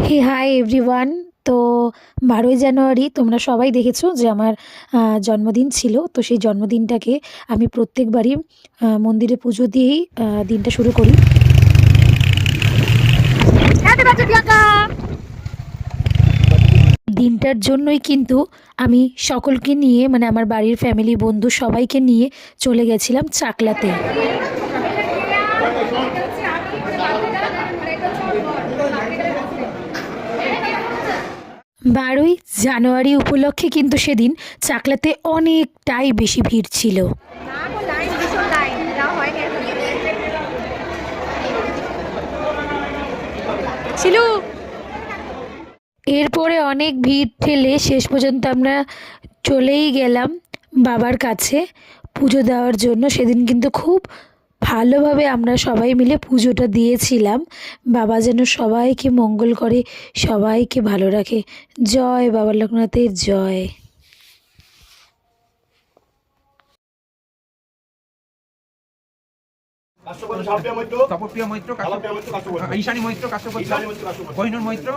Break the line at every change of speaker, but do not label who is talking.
হে hi everyone. তো 12ই জানুয়ারি তোমরা সবাই দেখেছো যে আমার জন্মদিন ছিল। তো সেই জন্মদিনটাকে আমি প্রত্যেকবারই মন্দিরে পুজো দিয়েই দিনটা শুরু করি। দিনটার জন্যই কিন্তু আমি সকলকে নিয়ে মানে আমার বাড়ির ফ্যামিলি বন্ধু সবাইকে নিয়ে চলে গেছিলাম চাকলাতে। 12ই জানুয়ারি উপলক্ষে কিন্তু সেদিন চাকলাতে অনেকটাই বেশি ভিড় ছিল। ছিল এরপরে অনেক ভিড় ঠেলে শেষ পর্যন্ত আমরা চলেই গেলাম বাবার কাছে পুজো দেওয়ার জন্য। সেদিন কিন্তু খুব ভালোভাবে আমরা সবাই মিলে পুজোটা দিয়েছিলাম। বাবা যেন সবাইকে মঙ্গল করে, সবাইকে ভালো রাখে। জয় বাবা লোকনাথের জয়।
তপপ্রিয় মৈত্র, ঈশানী মৈত্র, কাশ্যপ, কোহিনূর মৈত্র।